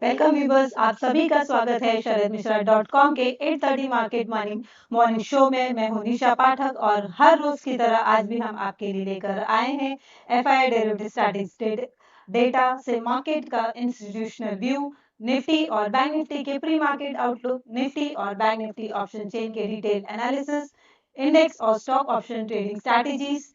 Welcome viewers, आप सभी का स्वागत है sharadmishra.com के 8:30 मार्केट मॉर्निंग शो में। मैं हूं निशा पाठक और हर रोज की तरह आज भी हम आपके लिए लेकर आए हैं एफआई डेरिवेटिव स्टैटिस्टिक्स डेटा से मार्केट का इंस्टीट्यूशनल व्यू, निफ्टी और बैंक निफ्टी के प्री मार्केट आउटलुक, निफ्टी और बैंक निफ्टी ऑप्शन चेन के डिटेल एनालिसिस, इंडेक्स और stock option trading strategies,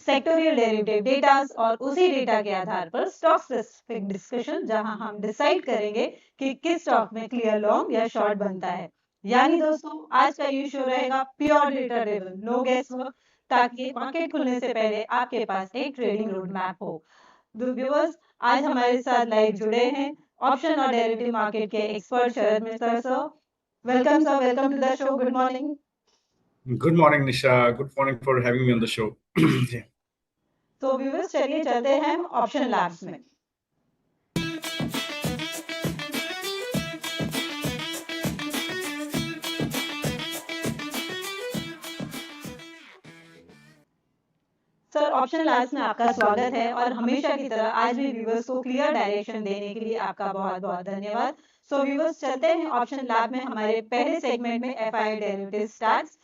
sectoral derivative datas और उसी डेटा के आधार पर स्टॉक स्पेसिफिक डिस्कशन, जहां हम डिसाइड करेंगे कि किस स्टॉक में क्लियर लॉन्ग या शॉर्ट बनता है। यानी दोस्तों, आज का ये शो रहेगा pure data driven, no guess work, ताकि मार्केट खुलने से पहले आपके पास एक ट्रेडिंग रोड मैप हो। व्यूअर्स, आज हमारे साथ लाइव जुड़े हैं ऑप्शन और डेरिवेटिव मार्केट के expert Sharad Mishra sir. Welcome sir, welcome to the show, good morning. Good morning, Nisha. Good morning for having me on the show. Yeah. तो व्यूअर्स, चलिए चलते हैं हम ऑप्शन लैब्स में। सर, ऑप्शन लैब्स में आपका स्वागत है और हमेशा की तरह आज भी व्यूअर्स को क्लियर डायरेक्शन देने के लिए आपका बहुत बहुत धन्यवाद। सो व्यूअर्स, चलते हैं ऑप्शन लैब में हमारे पहले सेगमेंट में एफआई डेरिवेटिव स्टैट्स।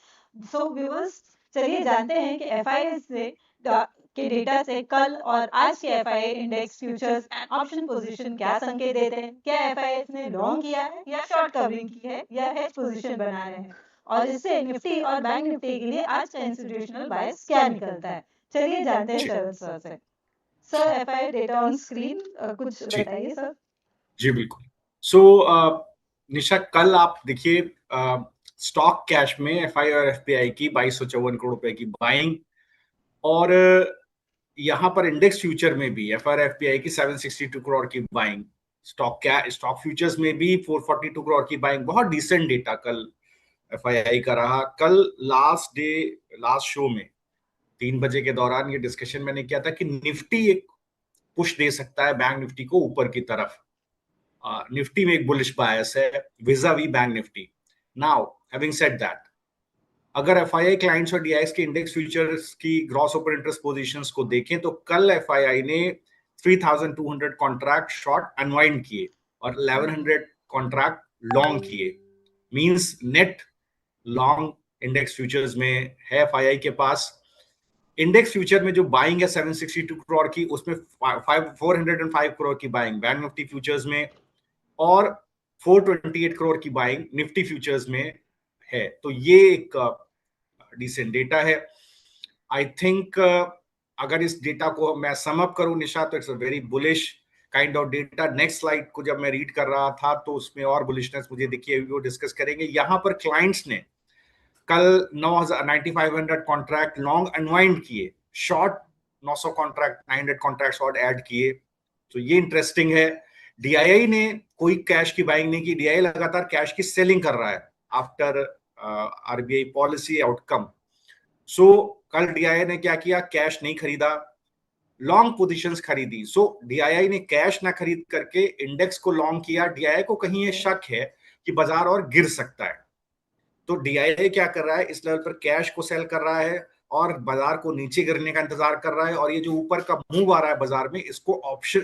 सो व्यूअर्स, चलिए जानते हैं कि एफआई से के डेटा से कल और आज के FI index futures and option position क्या संकेत देते हैं। क्या एफआई ने लॉन्ग किया है या शॉर्ट कवरिंग की है या हेज पोजीशन बना रहे हैं, और इससे निफ्टी और बैंक निफ्टी के लिए आज का इंस्टीट्यूशनल बायस क्या निकलता है। चलिए जानते हैं शरद सर से। Sir, FI data on screen, कुछ बताइए सर। जी बिल्कुल। सो निशा, कल आप देखिए स्टॉक कैश में एफआई और एफपीआई की 2254 करोड़ रुपए की बाइंग, और यहाँ पर इंडेक्स फ्यूचर में भी एफआई और एफपीआई की 762 करोड़ की बाइंग, स्टॉक फ्यूचर्स में भी 442 करोड़ की बाइंग। बहुत डिसेंट डेटा कल एफआईआई का रहा। कल लास्ट शो में 3 बजे के दौरान ये डिस्कशन मैंने किया था कि निफ्टी एक पुश दे सकता है बैंक निफ्टी को ऊपर की तरफ। निफ्टी में एक बुलिश बायस है vis a vis bank Nifty. Now having said that, अगर एफआईआई क्लाइंट्स और डीआईएक्स के इंडेक्स फ्यूचर्स की ग्रॉस ओपन इंटरेस्ट पोजीशंस को देखें तो कल एफआईआई ने 3200 कॉन्ट्रैक्ट शॉर्ट अनवाइंड किए और 1100 कॉन्ट्रैक्ट लॉन्ग किए। Means net long index futures में है एफआईआई के पास। इंडेक्स फ्यूचर में जो बाइंग है 762 करोड़ की, उसमें 405 करोड़ की बाइंग बैंक निफ्टी फ्यूचर्स में और 428 करोड़ की बाइंग निफ्टी फ्यूचर्स में है। तो ये एक डिसेंट डेटा है। आई थिंक अगर इस डेटा को मैं सम अप करूं निशा, तो it's a very bullish kind of data. Next slide को जब मैं रीड कर रहा था तो उसमें और बुलिशनेस मुझे दिखी, वो डिस्कस करेंगे। यहां पर क्लाइंट्स ने कल 9500 कॉन्ट्रैक्ट लॉन्ग अनवाइंड किए, short 900 contract 900 contract short add किए। तो ये इंटरेस्टिंग है। डीआईआई ने कोई कैश की बाइंग नहीं की, डीआईआई लगातार कैश की सेलिंग कर रहा है आफ्टर आरबीआई पॉलिसी आउटकम। सो कल डीआईआई ने क्या किया, कैश नहीं खरीदा, लॉन्ग पोजीशंस खरीदी। सो डीआईआई ने कैश ना खरीद करके इंडेक्स को लॉन्ग किया। डीआईआई को कहीं ये शक है कि बाजार और गिर सकता है, तो डीआईआई क्या कर रहा है, इस लेवल पर कैश को सेल कर रहा है और बाजार को नीचे गिरने का इंतजार कर रहा है। और ये जो ऊपर का मूव आ रहा है बाजार में, इसको ऑप्शन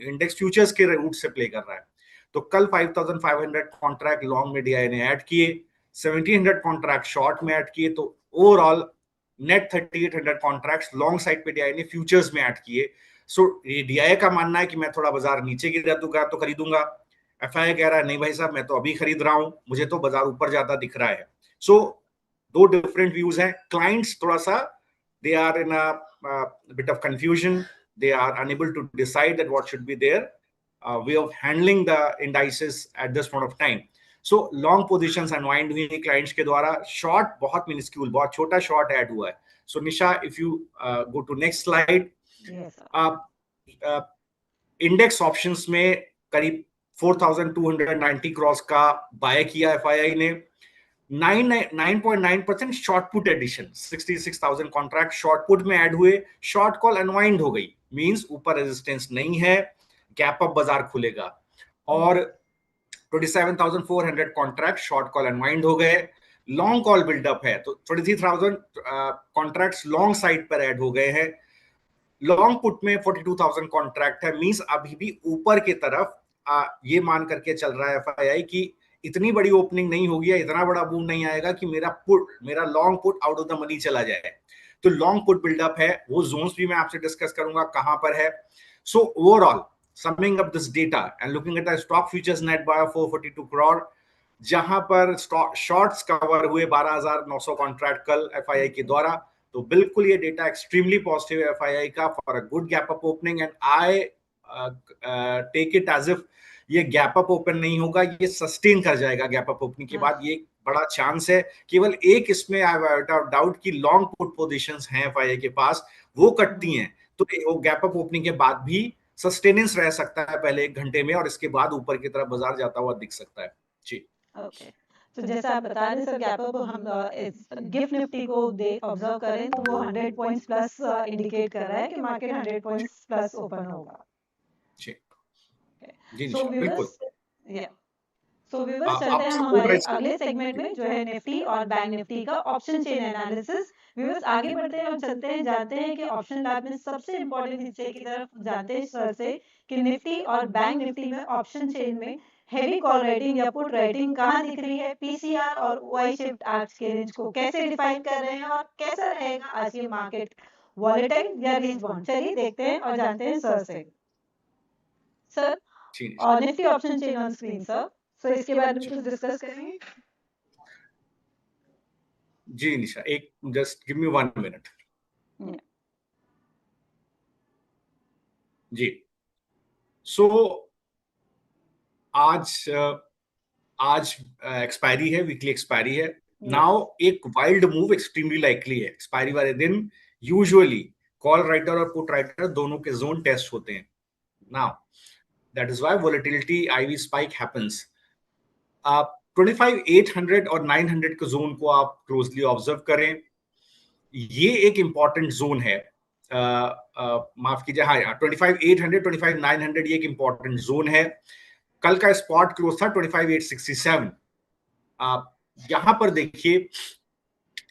इंडेक्स फ्यूचर्स के रूट से प्ले कर रहा है। तो कल 5500 कॉन्ट्रैक्ट लॉन्ग में डीआईआई ने ऐड किए, 1700 कॉन्ट्रैक्ट शॉर्ट में ऐड किए। तो overall net 3800 contracts long side पे डीआईआई ने फ्यूचर्स में ऐड किए। सो ये डीआईआई का मानना है कि मैं थोड़ा बाजार नीचे गिरा दूंगा तो खरीदूंगा। एफआईआई कह रहा है नहीं भाई साहब, मैं तो अभी खरीद रहा हूं, मुझे तो बाजार ऊपर जाता दिख रहा है। सो दो डिफरेंट व्यूज हैं। क्लाइंट्स थोड़ा सा they are in a bit of confusion, they are unable to decide that what should be their way of handling the indices at this point of time. So long positions unwind हुई clients के द्वारा, short बहुत minuscule, बहुत छोटा short add हुआ है। So Nisha, if you go to next slide, index options में करीब 4290 क्रॉस का बाय किया एफआईआई ने। 9.9% short put addition, 66,000 contract short put में ऐड हुए। शॉर्ट कॉल अनवाइंड हो गई, मींस ऊपर रेजिस्टेंस नहीं है, गैप अप बाजार खुलेगा। और 27,400 कॉन्ट्रैक्ट शॉर्ट कॉल अनवाइंड हो गए। लॉन्ग कॉल बिल्डअप है, तो 23,000 कॉन्ट्रैक्ट्स लॉन्ग साइड पर ऐड हो गए हैं। लॉन्ग पुट में 42,000 कॉन्ट्रैक्ट है, मींस अभी भी ऊपर की तरफ ये मान करके चल रहा है एफआईआई कि इतनी बड़ी ओपनिंग नहीं होगी या इतना बड़ा बूम नहीं आएगा कि मेरा long put out of the money चला जाए। तो लॉन्ग पुट बिल्डअप है, वो जोन्स भी मैं आपसे डिस्कस करूंगा कहां पर है। So overall summing up this data and looking at the stock futures net buy of 442 crore, जहां पर शॉर्ट्स कवर हुए 12,900 कॉन्ट्रैक्ट कल एफआईआई के द्वारा, तो बिल्कुल ये डेटा एक्सट्रीमली पॉजिटिव है एफआईआई का for a good gap up opening. And I take it as if ये गैप अप ओपन नहीं होगा, ये सस्टेन कर जाएगा गैप अप ओपनिंग के बाद। ये बड़ा चांस है। केवल एक इसमें डाउट की लॉन्ग पुट पोजीशंस हैं एफआईआई के पास, वो कटती हैं तो वो गैप अप ओपनिंग के बाद भी सस्टेनेंस रह सकता है पहले 1 घंटे में, और इसके बाद ऊपर की तरफ बाजार जाता हुआ दिख सकता है जी। ओके, तो जैसा आप बता रहे सर गैप अप हम गिफ्ट निफ्टी को ऑब्जर्व करें तो वो 100 पॉइंट्स प्लस इंडिकेट कर रहा है कि मार्केट 100 पॉइंट्स प्लस ओपन होगा जी जी। सो बिल्कुल सो व्यूअर्स चलते हैं हमारे अगले सेगमेंट में जो है निफ्टी और बैंक निफ्टी का ऑप्शन चेन एनालिसिस। व्यूअर्स आगे बढ़ते हैं और चलते हैं जानते हैं कि ऑप्शन लैब में सबसे इंपॉर्टेंट हिस्से की तरफ जानते हैं सर से कि निफ्टी और बैंक निफ्टी में ऑप्शन चेन में हेवी कॉल रेटिंग या पुट रेटिंग कहाँ दिख रही है, पीसीआर और ओआई शिफ्ट आज के रेंज को कैसे डिफाइन कर रहे हैं और कैसा रहेगा आज की मार्केट, वॉलेटाइल या रेंज बाउंड। चलिए देखते हैं और जानते हैं सर से। सर और Nifty option chain on screen sir, so इसके बारे में कुछ डिस्कस करेंगे। जी निशा, एक जस्ट गिव मी 1 मिनट जी। सो आज एक्सपायरी है, वीकली एक्सपायरी है। नाउ एक वाइल्ड मूव एक्सट्रीमली लाइकली है। एक्सपायरी वाले दिन यूजुअली कॉल राइटर और पुट राइटर दोनों के जोन टेस्ट होते हैं। Now that is why volatility IV spike happens. आप 25,800 और 900 के जोन को आप क्लोजली ऑब्जर्व करें। ये एक इंपॉर्टेंट जोन है। माफ कीजिए, हाँ 25,800 25,900 ये एक इंपॉर्टेंट जोन है। कल का स्पॉट क्लोज था 25,867। आप यहां पर देखिए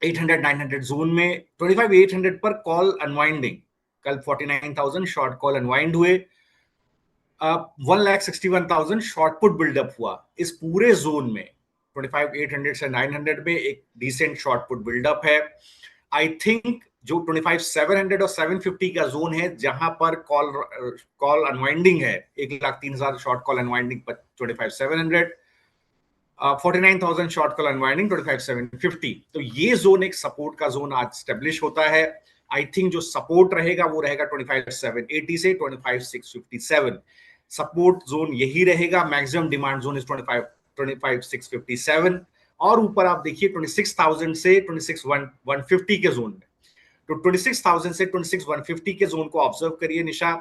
800-900 जोन में 25,800 पर कॉल अनवाइंडिंग, कल 49,000 शॉर्ट कॉल अनवाइंड हुए। 1,61,000 शॉर्ट पुट बिल्डअप हुआ। इस पूरे जोन में 25,800 से 900 में एक डिसेंट शॉर्ट पुट बिल्डअप है। आई थिंक जो 25,700 और 750 का जोन है जहां पर कॉल अनवाइंडिंग है, 1,03,000 शॉर्ट कॉल अनवाइंडिंग पर 25,700, 49,000 शॉर्ट कॉल अनवाइंडिंग 25,750। तो ये जोन एक सपोर्ट का जोन आज स्टेब्लिश होता है। आई थिंक जो सपोर्ट रहेगा वो रहेगा 25,780 से 25,657। सपोर्ट जोन यही रहेगा। Maximum demand zone is 25,657। और ऊपर आप देखिए 26,000 से 26,150 के जोन में, तो 26,000 से 26,150 के जोन को ऑब्जर्व करिए निशा।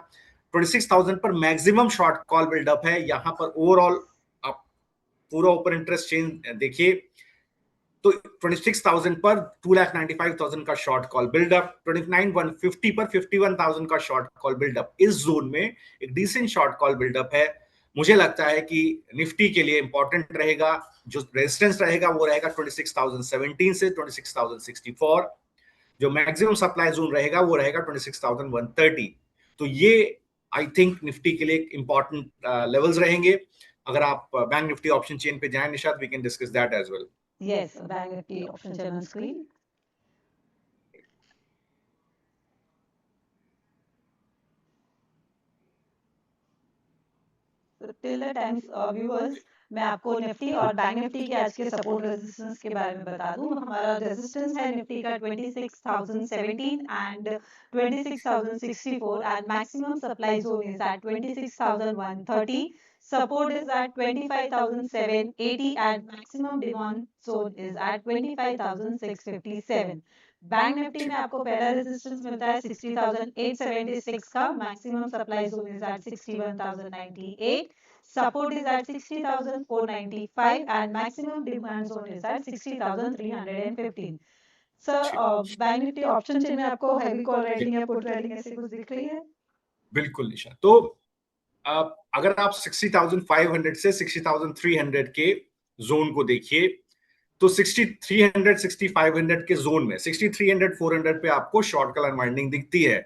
26,000 पर मैक्सिमम शॉर्ट कॉल बिल्डअप है। यहां पर ओवरऑल आप पूरा ओपन इंटरेस्ट चेन देखिए तो 26,000 पर 2,95,000 का शॉर्ट कॉल बिल्डअप, 29,150 पर 51,000 का शॉर्ट कॉल बिल्डअप। इस जोन में एक डिसेंट शॉर्ट कॉल बिल्डअप है। मुझे लगता है कि निफ्टी के लिए इंपॉर्टेंट रहेगा, जो रेजिस्टेंस रहेगा वो रहेगा 26,017 से 26,064। जो मैक्सिमम सप्लाई जोन रहेगा वो रहेगा 26,130। तो ये आई थिंक निफ्टी के लिए इंपॉर्टेंट लेवल्स रहेंगे। अगर आप बैंक निफ्टी ऑप्शन चेन पे जाएं Nishat, we can discuss that as well. Yes, Bank Nifty option chain on screen. Till the times viewers, मैं आपको निफ्टी और बैंक निफ्टी के आज के सपोर्ट रेजिस्टेंस के बारे में बता दूं। हमारा रेजिस्टेंस है निफ्टी का 26,017 and 26,064 and maximum supply zone is at 26,130। Support is at 25,780 and maximum demand zone is at 25,657. Bank Nifty में आपको पहला रेजिस्टेंस मिलता है 60,876 का, maximum supply zone is at 61,098, support is at 60,495 and maximum demand zone is at 60,315। Sir Bank Nifty option chain में आपको heavy call writing या put writing ऐसे कुछ दिख रही है? बिल्कुल निशा। तो अगर आप 60,500 से 60,300 के जोन को देखिए तो 6300 6500 के जोन में 6300 400 पे आपको शॉर्ट कॉल अनवाइंडिंग दिखती है।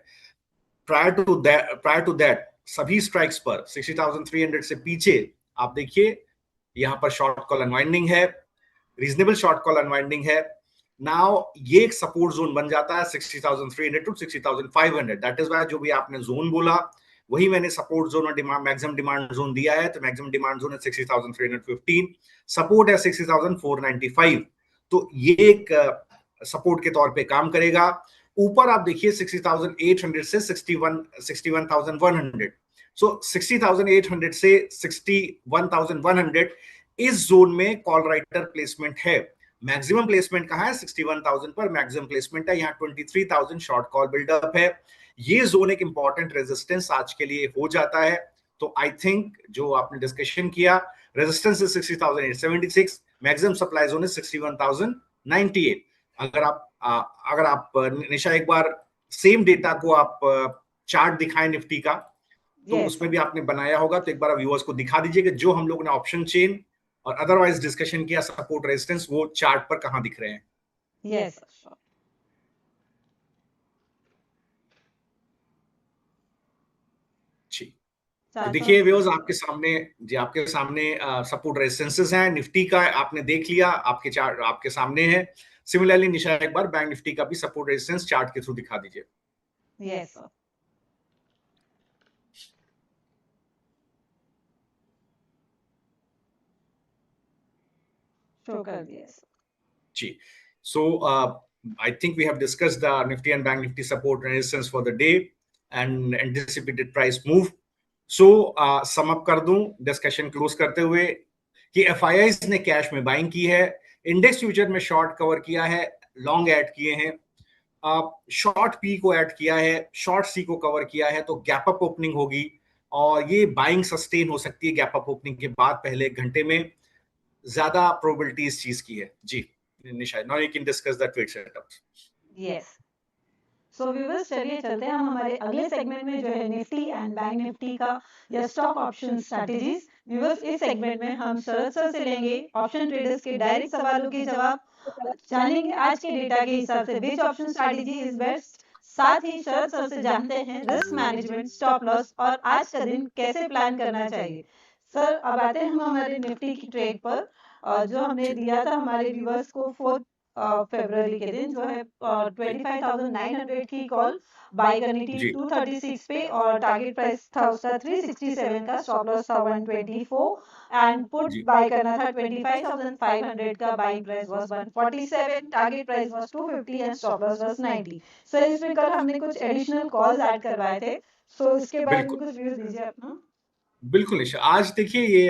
प्रायर टू दैट सभी स्ट्राइक्स पर 60,300 से पीछे आप देखिए यहाँ पर शॉर्ट कॉल अनवाइंडिंग है, रीजनेबल शॉर्ट कॉल अनवाइंडिंग है। नाउ ये एक सपोर्ट जोन बन जाता है 60,300 टू 60,500। दैट इज वाई जो भी आपने जोन बोला वही मैंने सपोर्ट जोन और डिमांड मैक्सिमम डिमांड जोन दिया है। तो मैक्सिमम डिमांड जोन है 60,315, सपोर्ट है 60,495। तो ये एक सपोर्ट के तौर पे काम करेगा। ऊपर आप देखिए 60,800 से 61,100। सो 60,800 से 61,100 इस जोन में कॉल राइटर प्लेसमेंट है। मैक्सिमम प्लेसमेंट कहां है? 61,000 पर मैक्सिमम प्लेसमेंट है। यहाँ 23,000 शॉर्ट कॉल बिल्डअप है। ये जोन एक इंपॉर्टेंट रेजिस्टेंस आज के लिए हो जाता है। तो आई थिंक जो आपने डिस्कशन किया, resistance is 60,876, maximum supply zone is 61,098। अगर आप निशा एक बार सेम डेटा को आप चार्ट दिखाएं निफ्टी का, तो उसमें भी आपने बनाया होगा, तो एक बार व्यूअर्स को दिखा दीजिए कि जो हम लोग ने ऑप्शन चेन और अदरवाइज डिस्कशन किया सपोर्ट रेजिस्टेंस वो चार्ट पर कहां दिख रहे हैं। यस जी, देखिए व्यूअर्स आपके सामने सपोर्ट रेजिस्टेंसेस हैं। निफ्टी का आपने देख लिया, आपके चार्ट आपके सामने है। सिमिलरली निशा एक बार बैंक निफ्टी का भी सपोर्ट रेजिस्टेंस चार्ट के थ्रू दिखा दीजिए। यस सर, शो कर दिया जी। So I think we have discussed the Nifty and Bank Nifty support resistance for the day and anticipated price move. So sum up कर दूं discussion close करते हुए कि FIIs ने कैश में बाइंग की है, इंडेक्स फ्यूचर में शॉर्ट कवर किया है, लॉन्ग ऐड किए हैं, शॉर्ट पी को ऐड किया है, शॉर्ट सी को कवर किया है। तो गैप अप ओपनिंग होगी और ये बाइंग सस्टेन हो सकती है गैप अप ओपनिंग के बाद पहले एक घंटे में। ज्यादा प्रोबेबिलिटी इस चीज की है। जी Nisha, now you can discuss the trade setups. Yes so viewers, चलिए चलते हैं हम हमारे अगले सेगमेंट में जो है निफ्टी एंड बैंक निफ्टी का या स्टॉक ऑप्शन स्ट्रैटेजीज। व्यूअर्स, इस सेगमेंट में हम शरद सर से लेंगे ऑप्शन ट्रेडर्स के डायरेक्ट सवालों के जवाब, जानेंगे आज के डेटा के हिसाब से which option strategy is best. साथ ही शरद सर से जानते हैं रिस्क मैनेजमेंट, स्टॉप लॉस और आज का दिन कैसे प्लान करना चाहिए। सर, अब आते हैं हम हमारे निफ्टी की ट्रेड पर, जो हमने दिया था हमारे व्यूअर्स को 4 फरवरी के दिन, जो है 25,900 की कॉल बाय करनी थी 236 पे और टारगेट प्राइस था उसका 367 का, स्टॉप लॉस था 124 एंड पुट बाय करना था 25,500 का, buying price was 147, target price was 250 and stop loss was 90। Sir, इसमें कल हमने कुछ एडिशनल कॉल्स ऐड करवाए थे, सो इसके बारे में कुछ व्यूज दीजिए अपना। बिल्कुल निशा, आज देखिए ये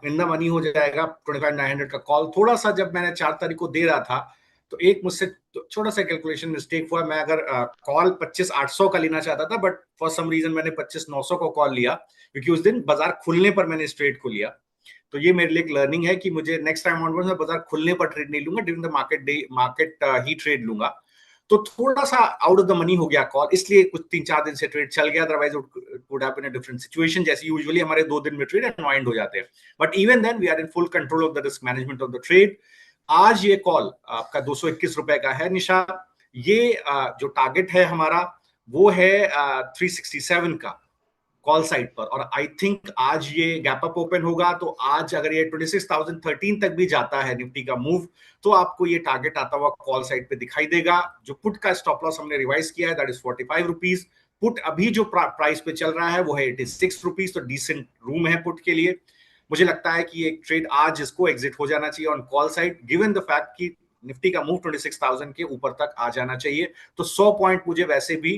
इन द मनी हो जाएगा 25,900 का कॉल। थोड़ा सा जब मैंने 4 तारीख को दे रहा था तो एक मुझसे छोटा सा कैलकुलेशन मिस्टेक हुआ। मैं अगर कॉल 25,800 का लेना चाहता था, बट फॉर सम रीजन मैंने 25,900 को कॉल लिया, क्योंकि उस दिन बाजार खुलने पर मैंने इस ट्रेड को लिया। तो ये मेरे लिए एक लर्निंग है कि मुझे नेक्स्ट टाइम ऑनवर्ड्स मैं बाजार खुलने पर ट्रेड नहीं लूंगा, during the market he trade लूंगा। तो थोड़ा सा आउट ऑफ द मनी हो गया कॉल, इसलिए कुछ 3-4 दिन से ट्रेड चल गया। Otherwise would have been a different situation. जैसे यूजुअली हमारे 2 दिन में ट्रेड अनवाइंड हो जाते हैं, but even then we are in full control of the risk management of the trade. आज ये कॉल आपका 221 रुपए का है निशा। ये जो टारगेट है हमारा वो है 367 का कॉल साइड पर, और आई थिंक आज ये गैप अप ओपन होगा। तो आज अगर ये 26,013 तक भी जाता है निफ्टी का मूव, तो आपको ये टारगेट आता हुआ कॉल साइड पे दिखाई देगा। जो पुट का स्टॉप लॉस हमने रिवाइज किया है दैट इज 45 रुपीज। पुट अभी जो प्राइस पे चल रहा है वो है 86 रुपीज, तो डिसेंट रूम है पुट के लिए। मुझे लगता है कि एक ट्रेड आज इसको एग्जिट हो जाना चाहिए on call side, given the fact कि निफ्टी का मूव 26,000 के ऊपर तक आ जाना चाहिए। तो 100 पॉइंट मुझे वैसे भी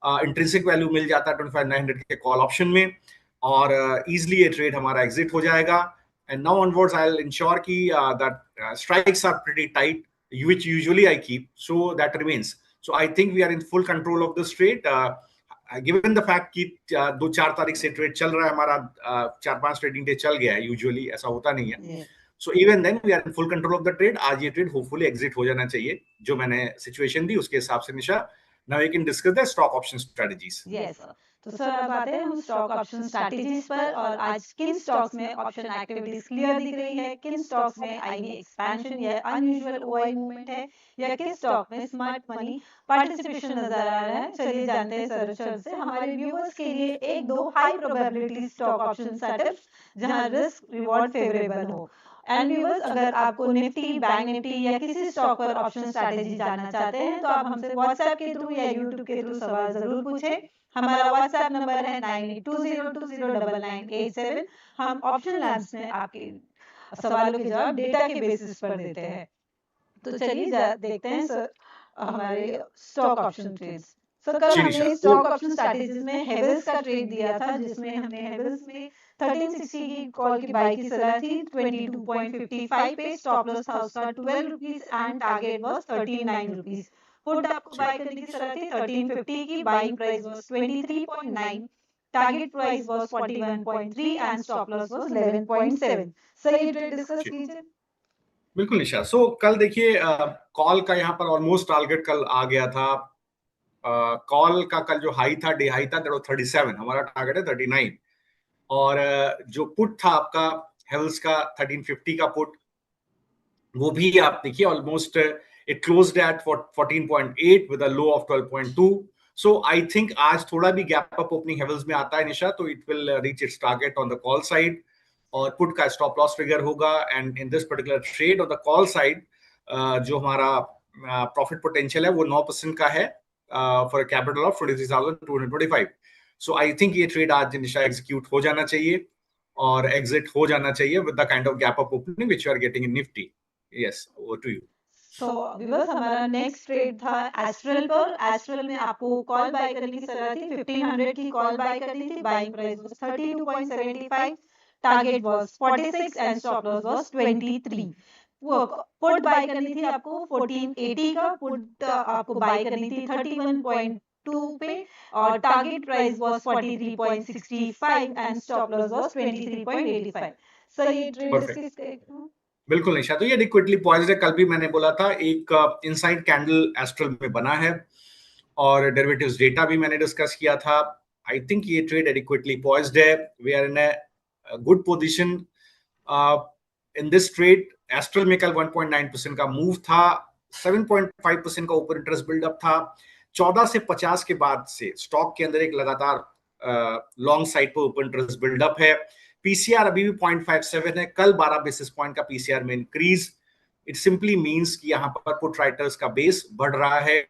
इंट्रिंसिक वैल्यू मिल जाता है 25,900 के कॉल ऑप्शन में, और इजीली ये ट्रेड हमारा एग्जिट हो जाएगा। And now onwards I will ensure कि that strikes are pretty tight which usually I keep, so that remains. So I think we are in full control of this trade, given the fact कि 2-4 तारीख से trade चल रहा है हमारा, 4-5 trading day चल गया है, यूजुअली ऐसा होता नहीं है। So even then we are in full control of the trade. आज ये ट्रेड होपफुली एग्जिट हो जाना चाहिए, जो मैंने सिचुएशन दी उसके हिसाब से निशा। Now you can discuss the stock option strategies. Yes. तो सर अब आते हैं हम स्टॉक ऑप्शन स्ट्रैटेजीज पर, और आज किन स्टॉक्स में ऑप्शन एक्टिविटीज क्लियर दिख रही है, किन स्टॉक्स में आईवी एक्सपेंशन या अनयूजुअल ओआई मूवमेंट है, या किस स्टॉक में स्मार्ट मनी पार्टिसिपेशन नजर आ रहा है। चलिए जानते हैं सर से हमारे व्यूअर्स के लिए एक दो high probability stock option setups जहां रिस्क रिवॉर्ड फेवरेबल हो। एंड व्यूअर्स, अगर आपको निफ्टी, बैंक निफ्टी या किसी स्टॉक पर ऑप्शन स्ट्रैटेजी जानना चाहते हैं तो आप हमसे व्हाट्सएप के थ्रू या यूट्यूब के थ्रू सवाल जरूर पूछें। हमारा व्हाट्सएप नंबर है 9820209987। हम ऑप्शन लैब्स में आपके सवालों के जवाब डेटा के बेसिस पर देते हैं। तो चलिए देखते हैं सर हमारे स्टॉक ऑप्शन ट्रेड्स। सर कल हमने स्टॉक ऑप्शन स्ट्रैटेजीज में हेवेल्स का ट्रेड दिया था, जिसमें हमने हेवेल्स में 1360 की कॉल की बाई की सलाह थी 22.55 पे। स्टॉप लॉस था उसका 12 rupees and target was 39 rupees. Put आपको बाय करने की सलाह थी 1350 की, buying price was 23.9, target price was 41.3 and stop loss was 11.7। Sir ये ट्रेड डिस्कस कीजिए। बिल्कुल निशा। सो कल देखिए कॉल का यहाँ पर ऑलमोस्ट टारगेट कल आ गया था। कॉल का कल जो हाई था, डे हाई था, दैट वाज 37, हमारा टारगेट है 39। और जो पुट था आपका हेल्स का 1350 का पुट, वो भी आप देखिए almost it closed eight 14.8 with a low of 12.2। So I think आज थोड़ा भी गैप अप ओपनिंग हेवल्स में आता है निशा, तो it will reach its target on the call side और पुट का स्टॉप लॉस फिगर होगा। And in this particular trade on the call side जो हमारा प्रॉफिट पोटेंशियल है वो 9% का है for a capital of 23,225। So I think ये ट्रेड आज निशा एग्जीक्यूट हो जाना चाहिए और एग्जिट हो जाना चाहिए with the kind of gap up opening which you are getting in Nifty. Yes, over to you. So viewers, हमारा नेक्स्ट ट्रेड था एस्ट्रल पर। एस्ट्रल में आपको कॉल बाय करने की सलाह थी 1500 की कॉल बाय करनी थी, buying price was 32.75, target was 46 and stop loss was 23। वो पुट बाय करनी थी आपको 1480 का, पुट आपको बाय करनी थी 31.2 पे और target price was 43.65 and stop loss was 23.85। Sir ये ट्रेड डिस्कस करें। बिल्कुल निशा, तो ये एडिक्वेटली पॉइज्ड है। कल भी मैंने बोला था एक इनसाइड कैंडल एस्ट्रल में बना है और डेरिवेटिव्स डेटा भी मैंने डिस्कस किया था। आई थिंक ये ट्रेड एडिक्वेटली पॉइज्ड है। We are in a good position in this trade. Astral में कल 1.9% का मूव था, 7.5% का ओपन इंटरेस्ट बिल्डअप था। 14 से 50 के बाद से स्टॉक के अंदर एक लगातार लॉन्ग साइड पर ओपन इंटरेस्ट बिल्डअप है। पीसीआर अभी भी 0.57 है, कल 12 बेसिस पॉइंट का पीसीआर में इंक्रीज। इट सिंपली मींस कि यहाँ पर पुट राइटर्स का बेस बढ़ रहा है।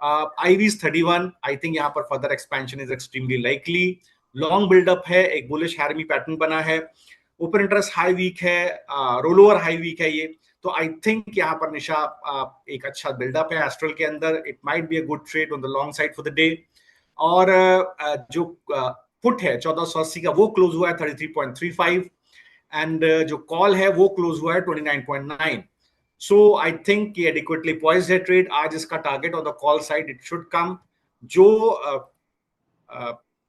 आईवीज 31, आई थिंक यहाँ पर further expansion is extremely likely. Long buildup है, एक बुलिश हैरमी पैटर्न बना है, ओपन इंटरेस्ट हाई वीक है, रोल ओवर हाई वीक है ये। तो आई थिंक यहाँ पर निशा एक अच्छा बिल्डअप है एस्ट्रल के अंदर। It might be a good trade on the long side for the day. और जो पुट है 1480 का वो क्लोज हुआ है 33.35 एंड जो कॉल है वो क्लोज हुआ है 29.9। सो आई थिंक ये एडिक्वेटली पॉइज्ड है ट्रेड। आज इसका target on the call side it should come. जो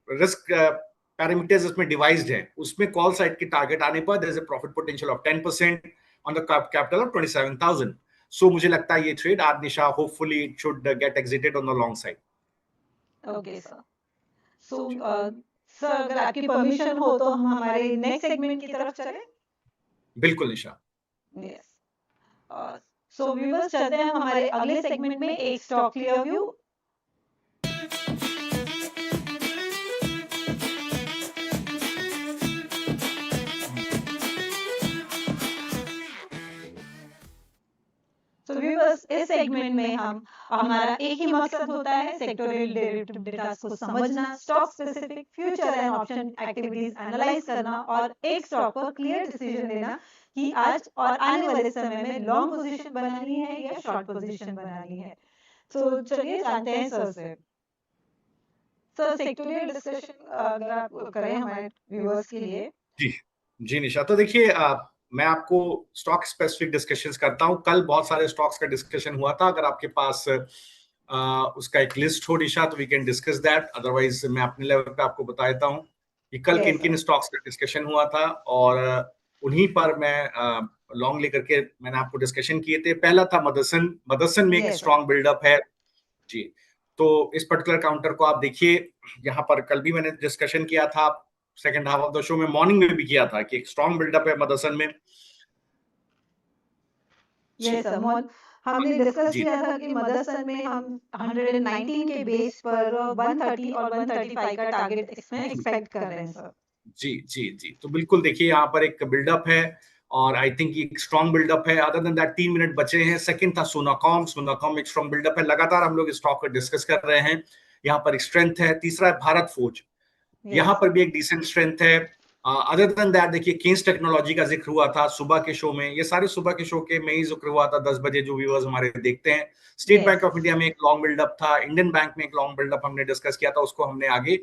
रिस्क पैरामीटर्स इसमें डिवाइस्ड है उसमें कॉल साइड के टारगेट आने पर there is a profit potential of 10% on the capital of 27,000। So मुझे लगता है ये ट्रेड आज Nisha hopefully it should get exited on the long side. Okay sir. So sir अगर आपकी परमिशन हो तो हम हमारे नेक्स्ट सेगमेंट की तरफ चलें। बिल्कुल निशा। यस। सो व्यूअर्स, चलते हैं हमारे अगले सेगमेंट में, एक स्टॉक क्लियर व्यू। तो व्यूअर्स, इस सेगमेंट में हम हमारा एक ही मकसद होता है सेक्टोरियल डेरिवेटिव डेटा को समझना, stock specific future and option activities analyse करना और एक स्टॉक पर क्लियर डिसीजन लेना कि आज और आने वाले समय में लॉन्ग पोजीशन बनानी है या शॉर्ट पोजीशन बनानी है। तो चलिए जानते हैं सर से। सर सेक्टोरियल डिस्कशन अगर आप करें हमारे व्यूअर्स के लिए। जी निशा, तो देखिए मैं आपको स्टॉक स्पेसिफिक डिस्कशंस करता हूं। कल बहुत सारे स्टॉक्स का डिस्कशन हुआ था। अगर आपके पास उसका एक लिस्ट हो निशा तो we can discuss that. Otherwise मैं अपने लेवल पे आपको बता देता हूं कि कल किन किन स्टॉक्स का डिस्कशन हुआ था और उन्हीं पर मैं लॉन्ग लेकर के मैंने आपको डिस्कशन किए थे। पहला था मदरसन में एक स्ट्रॉन्ग बिल्डअप है जी। तो इस पर्टिकुलर काउंटर को आप देखिए, यहाँ पर कल भी मैंने डिस्कशन किया था, second half of the show में, मॉर्निंग में भी किया था कि एक स्ट्रॉन्ग बिल्डअप है मदरसन में। यस सर, हमने डिस्कस जी किया था कि मदरसन में हम 119 के बेस पर 130 और 135 का टारगेट इसमें एक्सपेक्ट कर रहे हैं सर। जी जी जी, तो बिल्कुल देखिए यहाँ पर एक बिल्डअप है और आई थिंक एक स्ट्रॉन्ग बिल्डअप है। अदर देन दैट 3 मिनट बचे हैं। सेकंड था सोनाकॉम एक स्ट्रॉन्ग बिल्डअप है। लगातार हम लोग स्टॉक को डिस्कस कर रहे हैं, यहाँ पर एक स्ट्रेंथ है। तीसरा है भारत फोर्ज, यहाँ यस पर भी एक डिसेंट स्ट्रेंथ है। अदर देन दैट देखिए केन्स टेक्नोलॉजी का जिक्र हुआ था सुबह के शो में, ये सारे सुबह के शो के में ही जिक्र हुआ था 10 बजे जो व्यूअर्स हमारे देखते हैं। State bank yes of India में एक लॉन्ग बिल्डअप था, इंडियन बैंक में एक लॉन्ग बिल्डअप हमने डिस्कस किया था, उसको हमने आगे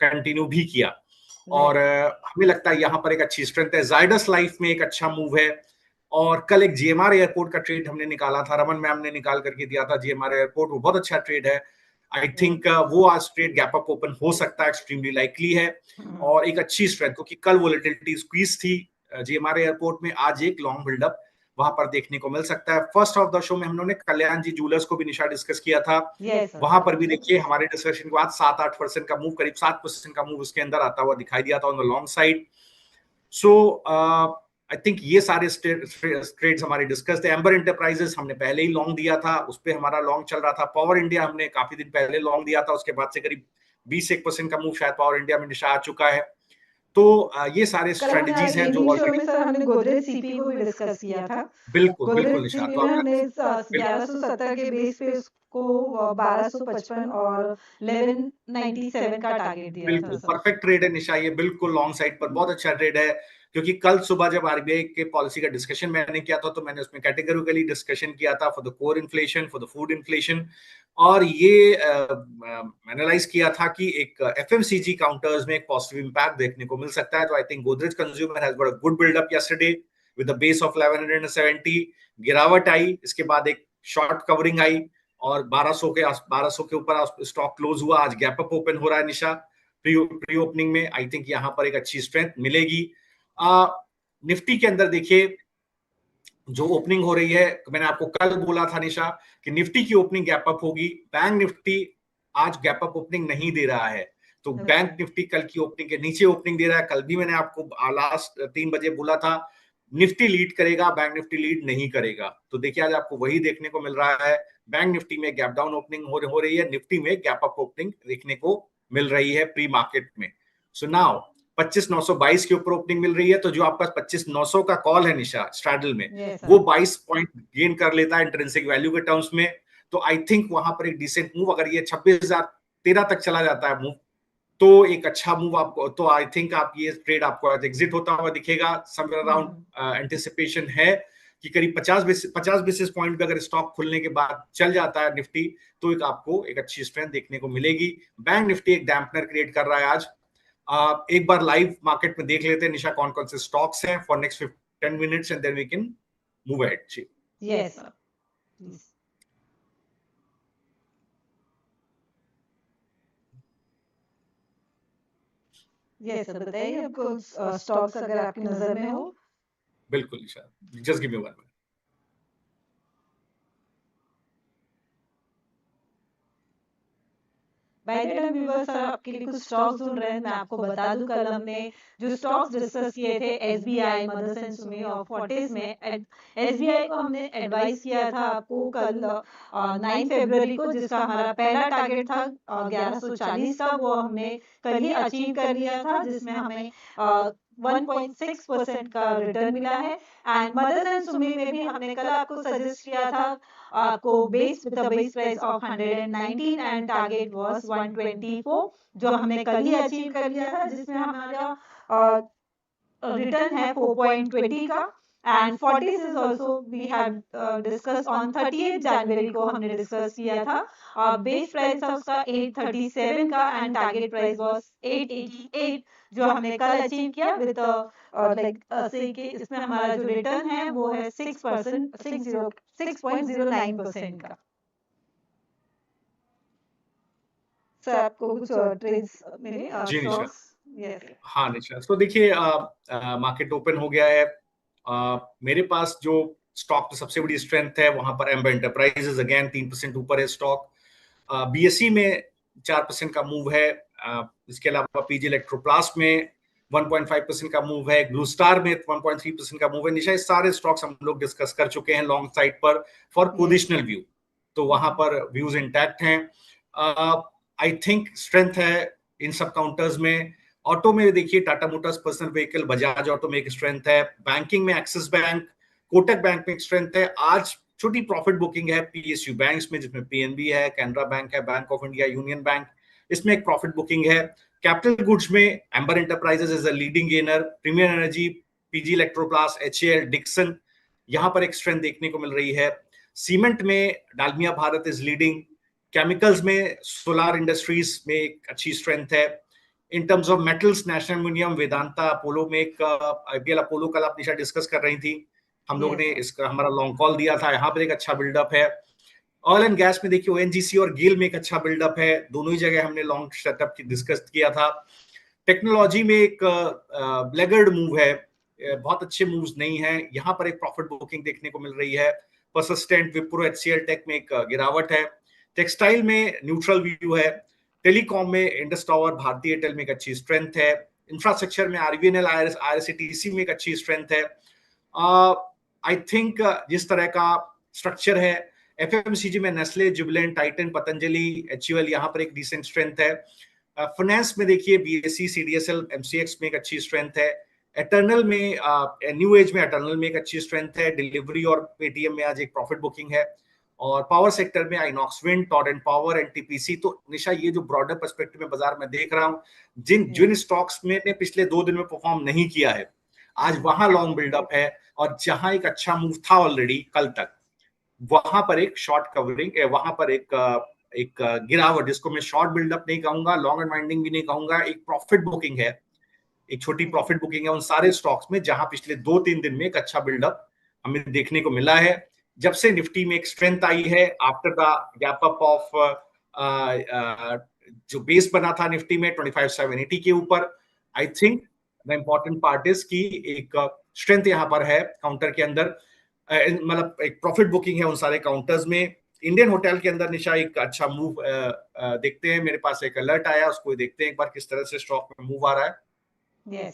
कंटिन्यू भी किया। और हमें लगता है यहाँ पर एक अच्छी स्ट्रेंथ है। जायडस लाइफ में एक अच्छा मूव है। और कल एक जीएमआर एयरपोर्ट का ट्रेड हमने निकाला था, रमन मैम ने निकाल करके दिया था जीएमआर एयरपोर्ट, वो बहुत अच्छा ट्रेड है। आई थिंक वो आज ट्रेड गैप अप ओपन हो सकता है, एक्सट्रीमली लाइकली है। और एक अच्छी स्ट्रेंथ, क्योंकि कल वोलेटिलिटी स्क्वीज थी जीएमआर एयरपोर्ट में, आज एक लॉन्ग बिल्डअप वहां पर देखने को मिल सकता है। फर्स्ट ऑफ द शो में हम लोगों ने कल्याण जी ज्वेलर्स को भी निशा डिस्कस किया था। वहां पर भी देखिए हमारे डिस्कशन के बाद 7-8% का मूव, करीब 7% का मूव उसके अंदर आता हुआ दिखाई दिया था on the long side. So I think ये सारे ट्रेड्स हमारे डिस्कस थे। एम्बर एंटरप्राइजेस हमने पहले ही लॉन्ग दिया था, उस पर हमारा लॉन्ग चल रहा था। पावर इंडिया हमने काफी दिन पहले लॉन्ग दिया था, उसके बाद से करीब 20% का मूव शायद पावर इंडिया में निशा आ चुका है। तो ये सारे स्ट्रेटजीज हैं जो शो में सर हमने गोदरेज सीपी को भी डिस्कस किया था। बिल्कुल बिल्कुल गोदरेज निशा, सीपी तो में हमने 1170 के बेस पे उसको 1255 और 1197 का टारगेट दिया था बिल्कुल सर। परफेक्ट ट्रेड है निशा, ये बिल्कुल लॉन्ग साइड पर बहुत अच्छा ट्रेड है। क्योंकि कल सुबह जब आरबीआई के पॉलिसी का डिस्कशन मैंने किया था, तो मैंने उसमें कैटेगोरिकली डिस्कशन किया था for the core inflation, for the food inflation, और ये एनालाइज किया था कि एक एफएमसीजी काउंटर्स में एक पॉजिटिव इंपैक्ट देखने को मिल सकता है। तो I think Godrej consumer has got a good buildup yesterday with the base of 1170। गिरावट आई, इसके बाद एक शॉर्ट कवरिंग आई और 1200 के ऊपर स्टॉक क्लोज हुआ। आज गैप अप ओपन हो रहा है निशा प्री ओपनिंग में। आई थिंक यहाँ पर एक अच्छी स्ट्रेंथ मिलेगी। निफ्टी के अंदर देखिए जो ओपनिंग हो रही है, मैंने आपको कल बोला था निशा कि निफ्टी की ओपनिंग गैप अप होगी। बैंक निफ्टी आज गैप अप ओपनिंग नहीं दे रहा है, तो बैंक निफ्टी कल की ओपनिंग के नीचे ओपनिंग दे रहा है। कल भी मैंने आपको लास्ट 3 बजे बोला था निफ्टी लीड करेगा, बैंक निफ्टी लीड नहीं करेगा। तो देखिए आज आपको वही देखने को मिल रहा है। बैंक निफ्टी में गैप डाउन ओपनिंग हो रही है, निफ्टी में गैप अप ओपनिंग देखने को मिल रही है प्री मार्केट में। सो नाउ 25,922 के ऊपर ओपनिंग मिल रही है, तो जो आपका 25,900 का कॉल है निशा स्ट्रैडल में, वो 22 पॉइंट गेन कर लेता है इंट्रिंसिक वैल्यू के टर्म्स में। तो आई थिंक वहां पर एक डिसेंट मूव, अगर ये 26,013 तक चला जाता है मूव, तो एक अच्छा मूव आपको, तो आई थिंक आप ये ट्रेड आपको एग्जिट होता हुआ दिखेगा। समवेयर अराउंड एंटिसिपेशन है कि करीब 50 बेसिस पॉइंट पे अगर स्टॉक खुलने के बाद चल जाता है निफ्टी, तो एक आपको एक अच्छी स्ट्रेंथ देखने को मिलेगी। बैंक निफ्टी एक डैम्पनर क्रिएट कर रहा है आज। एक बार लाइव मार्केट में देख लेते हैं निशा कौन कौन से स्टॉक्स हैं for next 10 minutes and then we can move ahead. जी yes sir, please. Yes sir, बताइए आपको स्टॉक्स अगर आपकी नजर में हो। बिल्कुल Nisha, just give me 1 minute. By the time viewers sir आपके लिए कुछ स्टॉक्स ढूंढ रहे हैं, मैं आपको बता दूं कल हमने जो स्टॉक्स डिस्कस किए थे एसबीआई, मदरसन सुमी और फोर्टिस में, एसबीआई को हमने एडवाइस किया था आपको कल 9 फरवरी को, जिसका हमारा पहला टारगेट था 1140 का, वो हमने कल ही अचीव कर लिया था, जिसमें हमें 1.6% का रिटर्न मिला है। एंड मदरसन सुमी में भी हमने कल आपको सजेस्ट किया था आपको base with the base price of 119 and target was 124, जो हमने कल ही अचीव कर लिया था, जिसमें हमारा रिटर्न है 4.20 का। And Fortis is also we have discuss on 38 जनवरी को हमने डिस्कस किया था। बेस प्राइस था उसका 837 का एंड टारगेट प्राइस वाज 888, जो हमने कल अचीव किया विद इसमें हमारा जो रिटर्न है वो है 6%, 6.09% का। सर आपको कुछ ट्रेड्स मिले जी निशा, यस हाँ निशा, तो देखिए मार्केट ओपन हो गया है। मेरे पास जो स्टॉक तो सबसे बड़ी स्ट्रेंथ है वहां पर एम्बर एंटरप्राइजेज, अगेन 3% ऊपर है स्टॉक। बीएसई में 4% का मूव है। इसके अलावा पीजी इलेक्ट्रोप्लास्ट में 1.5% का मूव है। ब्लू स्टार में 1.3% का मूव है। निशा, इस सारे स्टॉक्स हम लोग डिस्कस कर चुके हैं लॉन्ग साइड पर फॉर पोजिशनल व्यू, तो वहां पर व्यूज इंटैक्ट हैं। आई थिंक स्ट्रेंथ है इन सब काउंटर्स में। ऑटो में देखिए Tata Motors, personal vehicle, Bajaj auto में एक स्ट्रेंथ है। बैंकिंग में एक्सिस बैंक, कोटक बैंक में एक स्ट्रेंथ है। आज छोटी प्रॉफिट बुकिंग है पीएसयू बैंक्स में, जिसमें पीएनबी है, कैनरा बैंक है, bank of India, union bank, इसमें एक प्रॉफिट बुकिंग है। कैपिटल गुड्स में Amber enterprises is a leading gainer, premier energy, PG electroplast, HAL, Dixon, यहां पर एक स्ट्रेंथ देखने को मिल रही है। सीमेंट में Dalmia Bharat is leading. Chemicals में सोलार इंडस्ट्रीज में एक अच्छी स्ट्रेंथ है। In terms of metals, national aluminium, Vedanta, Apollo में एक आईपीएल अपोलो कल आप निशा डिस्कस कर रही थी, हम लोगों ने इसका हमारा लॉन्ग कॉल दिया था, यहाँ पर एक अच्छा बिल्डअप है। ऑयल एंड गैस में देखिए ओएनजीसी और गेल में एक अच्छा बिल्डअप है, दोनों ही जगह हमने लॉन्ग सेटअप की डिस्कस किया था। टेक्नोलॉजी में एक ब्लैगर्ड मूव है, बहुत अच्छे मूव्स नहीं है, यहाँ पर एक प्रॉफिट बुकिंग देखने को मिल रही है। परसिस्टेंट, विप्रो, एचसीएल टेक में एक गिरावट है। टेक्सटाइल में न्यूट्रल व्यू है। टेलीकॉम में इंडस टावर, भारती एयरटेल में एक अच्छी स्ट्रेंथ है। इंफ्रास्ट्रक्चर में आरवीएनएल, आईआरसीटीसी में एक अच्छी स्ट्रेंथ है। आई थिंक जिस तरह का स्ट्रक्चर है, एफएमसीजी में Nestle, Jubilant, Titan, Patanjali, HUL, यहाँ पर एक डिसेंट स्ट्रेंथ है। फाइनेंस में देखिए बीएसई, सीडीएसएल, एमसीएक्स में एक अच्छी स्ट्रेंथ है। एटर्नल में न्यू एज में एटर्नल में एक अच्छी स्ट्रेंथ है। डिलीवरी और पेटीएम में आज एक प्रॉफिट बुकिंग है। और पावर सेक्टर में INOX wind, torrent power, NTPC. तो निशा, ये जो ब्रॉडर पर्सपेक्टिव में बाजार में देख रहा हूँ, जिन स्टॉक्स में ने पिछले 2 दिन में परफॉर्म नहीं किया है, आज वहां लॉन्ग बिल्डअप है। और जहां एक अच्छा मूव था ऑलरेडी कल तक, वहां पर एक शॉर्ट कवरिंग, वहां पर एक गिरावट, जिसको मैं शॉर्ट बिल्डअप नहीं कहूंगा, लॉन्ग अनवाइंडिंग भी नहीं कहूंगा, एक प्रॉफिट बुकिंग है, एक छोटी प्रॉफिट बुकिंग है उन सारे स्टॉक्स में जहां पिछले 2-3 दिन में एक अच्छा बिल्डअप हमें देखने को मिला है। जब से निफ्टी में एक स्ट्रेंथ आई है after the gap up of जो बेस बना था निफ्टी में 25,780 के ऊपर, I think the important part is कि एक स्ट्रेंथ यहाँ पर है काउंटर के अंदर, मतलब एक प्रॉफिट बुकिंग है उन सारे काउंटर्स में। इंडियन होटल के अंदर निशा एक अच्छा मूव देखते हैं, मेरे पास एक अलर्ट आया, उसको देखते हैं एक बार किस तरह से स्टॉक में मूव आ रहा है। yes.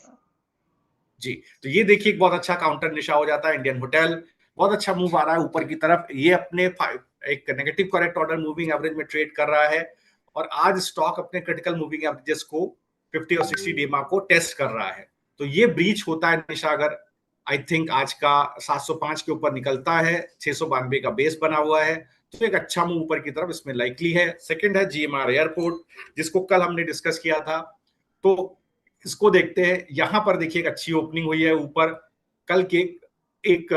जी, तो ये देखिए एक बहुत अच्छा काउंटर निशा हो जाता है। इंडियन होटल बहुत अच्छा मूव आ रहा है ऊपर की तरफ, ये अपने एक negative correct order moving average में ट्रेड कर रहा है और आज स्टॉक अपने क्रिटिकल मूविंग एवरेजेस को 50 और 60 डेमा को टेस्ट कर रहा है। तो ये ब्रीच होता है निशा, अगर आई थिंक आज का 705 के ऊपर निकलता है, 692 का बेस बना हुआ है, तो एक अच्छा मूव ऊपर की तरफ इसमें लाइकली है। सेकंड है जीएमआर एयरपोर्ट, जिसको कल हमने डिस्कस किया था, तो इसको देखते हैं। यहां पर देखिए एक अच्छी ओपनिंग हुई है ऊपर, कल के एक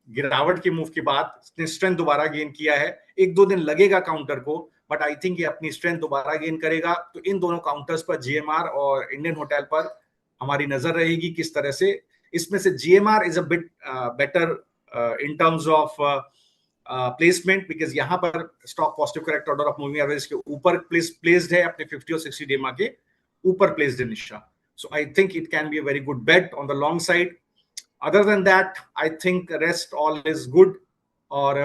गिरावट के मूव के बाद इसने स्ट्रेंथ दोबारा गेन किया है। 1-2 दिन लगेगा काउंटर को, बट आई थिंक ये अपनी स्ट्रेंथ दोबारा गेन करेगा। तो इन दोनों काउंटर्स पर, जीएमआर और इंडियन होटल पर, हमारी नजर रहेगी किस तरह से। इसमें से GMR is a bit better in terms of placement, because यहां पर stock positive correct order of moving average के ऊपर प्लेस्ड है, अपने 50 और 60 डेमा के ऊपर प्लेस्ड है निशा। So I think it can be a very good bet on the long side. Other than that, I think rest all is good. और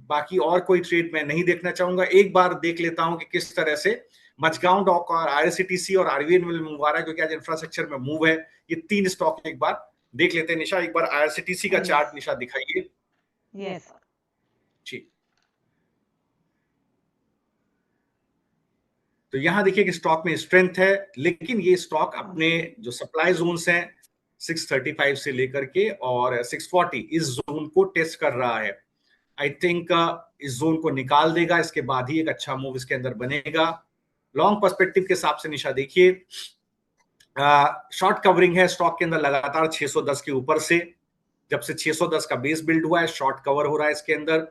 बाकी और कोई ट्रेड मैं नहीं देखना चाहूंगा। एक बार देख लेता हूं कि किस तरह से मजगांव डॉक और आईआरसीटीसी और आरवीएनएल में मूव आ रहा है, क्योंकि आज इंफ्रास्ट्रक्चर में मूव है। ये 3 स्टॉक एक बार देख लेते हैं निशा। एक बार आईआरसीटीसी का चार्ट निशा दिखाइए। यस जी, तो यहां देखिए कि स्टॉक में स्ट्रेंथ है, लेकिन ये स्टॉक अपने जो सप्लाई जोन्स हैं 635 से लेकर के और 640, इस जोन को टेस्ट कर रहा है। आई थिंक इस जोन को निकाल देगा, इसके बाद ही एक अच्छा मूव इसके अंदर बनेगा। लॉन्ग पर्सपेक्टिव के हिसाब से निशा देखिए, शॉर्ट कवरिंग है स्टॉक के अंदर लगातार 610 के ऊपर से, जब से 610 का बेस बिल्ड हुआ है शॉर्ट कवर हो रहा है इसके अंदर।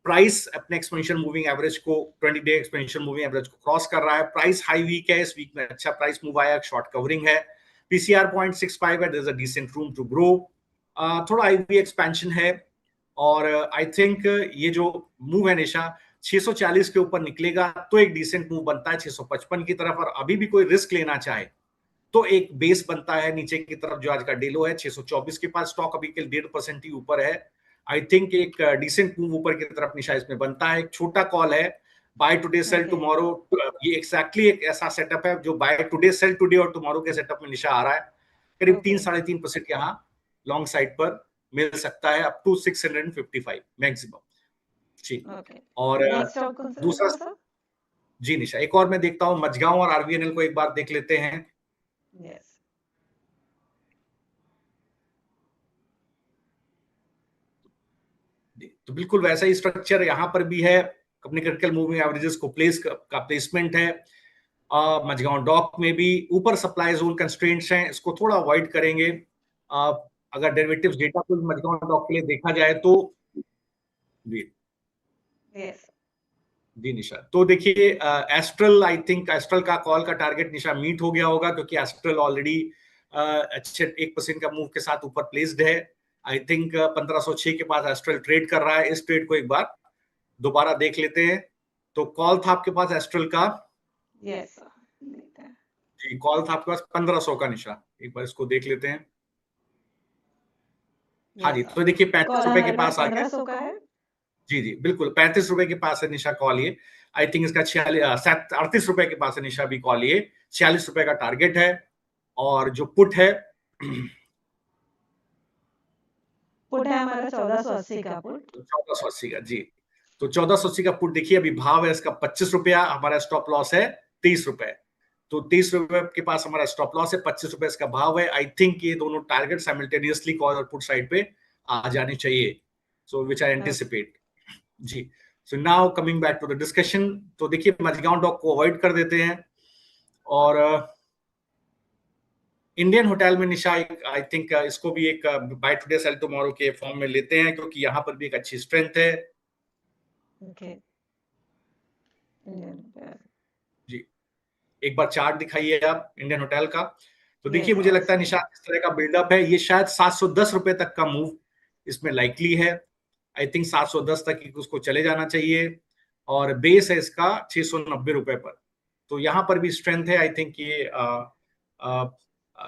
प्राइस अपने एक्सपेंशन मूविंग एवरेज को, 20 डे एक्सपेंशन मूविंग एवरेज को क्रॉस कर रहा है। प्राइस हाई वीक है, इस वीक में अच्छा प्राइस मूव आया, शॉर्ट कवरिंग है। पीसीआर 0.65 है, there is a decent room to grow. थोड़ा आईवी एक्सपेंशन है और आई थिंक ये जो मूव है निशा 640 के ऊपर निकलेगा तो एक डिसेंट मूव बनता है 655 की तरफ, और अभी भी कोई रिस्क लेना चाहे तो एक बेस बनता है नीचे की तरफ जो आज का डेलो है 624 के पास। स्टॉक अभी के 1.5% ही ऊपर है। आई थिंक एक डिसेंट मूव ऊपर की तरफ निशा इसमें बनता है। एक छोटा कॉल है, buy today sell Okay. Tomorrow. ये एक्जैक्टली एक ऐसा सेटअप है जो बाय टुडे सेल टुडे और टुमारो के सेटअप में निशा आ रहा है। करीब Okay. 3-3.5% यहाँ लॉन्ग साइड पर मिल सकता है, अप टू 655 मैक्सिमम जी। Okay. और नेक्स्ट स्टॉक कौन सा दूसरा सर? जी निशा, एक और मैं देखता हूँ मझगांव और आरवीएनएल को एक बार देख लेते हैं। यस। तो बिल्कुल वैसा ही स्ट्रक्चर यहाँ पर भी है। अपने क्रिटिकल मूविंग एवरेजेस को का प्लेसमेंट है। मझगांव डॉक में भी ऊपर सप्लाई जोन कंस्ट्रेंट्स हैं, इसको थोड़ा अवॉइड करेंगे। अगर डेरिवेटिव्स डेटा को मझगांव डॉक के लिए देखा जाए तो जी यस। जी निशा, तो देखिए एस्ट्रल, आई थिंक एस्ट्रल का कॉल का टारगेट निशा मीट हो गया होगा, क्योंकि एस्ट्रल ऑलरेडी अच्छे 1% का मूव के साथ ऊपर प्लेस्ड है। आई थिंक 1506 के पास एस्ट्रल ट्रेड कर रहा है। इस ट्रेड को एक बार दोबारा देख लेते हैं। तो कॉल था आपके पास एस्ट्रल का? यस। जी, कॉल था आपके पास 1500 का निशा, एक बार इसको देख लेते हैं। हाँ जी, तो देखिए 35 कॉल रुपए के हमारे पास पास आ गया। 1500 का है। जी जी बिल्कुल, 35 रुपए के पास है निशा कॉल ये। आई थिंक इसका 38 रुपए के पास है निशा भी कॉल ये। 46 रुपए का टारगेट है। और जो पुट है पुट है हमारा 1480 का पुट। 1480 का जी। तो 1480 का पुट देखिए, अभी भाव है इसका 25 रुपया, हमारा स्टॉप लॉस है 30 रुपए। तो 30 रुपए के पास हमारा स्टॉप लॉस है, 25 रुपए इसका भाव है। आई थिंक ये दोनों टारगेट साइमल्टेनियसली कॉल और पुट साइड पे आ जाने चाहिए, सो विच आई एंटिसिपेट जी। So now coming back to the discussion, तो देखिए मझगांव डॉक को अवॉइड कर देते हैं। और इंडियन होटल में निशा, आई थिंक इसको भी एक बाय टुडे सेल टुमारो के फॉर्म में लेते हैं, क्योंकि यहाँ पर भी एक अच्छी स्ट्रेंथ है। ओके। जी, एक बार चार्ट दिखाइए आप इंडियन होटल का। तो देखिए यस मुझे ऑन लगता है स्क्रीन। निशा इस तरह का बिल्डअप है, ये शायद 710 रुपए तक का मूव इसमें लाइकली है। आई थिंक 710 तक उसको चले जाना चाहिए। और बेस है इसका 690 रुपए पर। तो यहाँ पर भी स्ट्रेंथ है। आई थिंक ये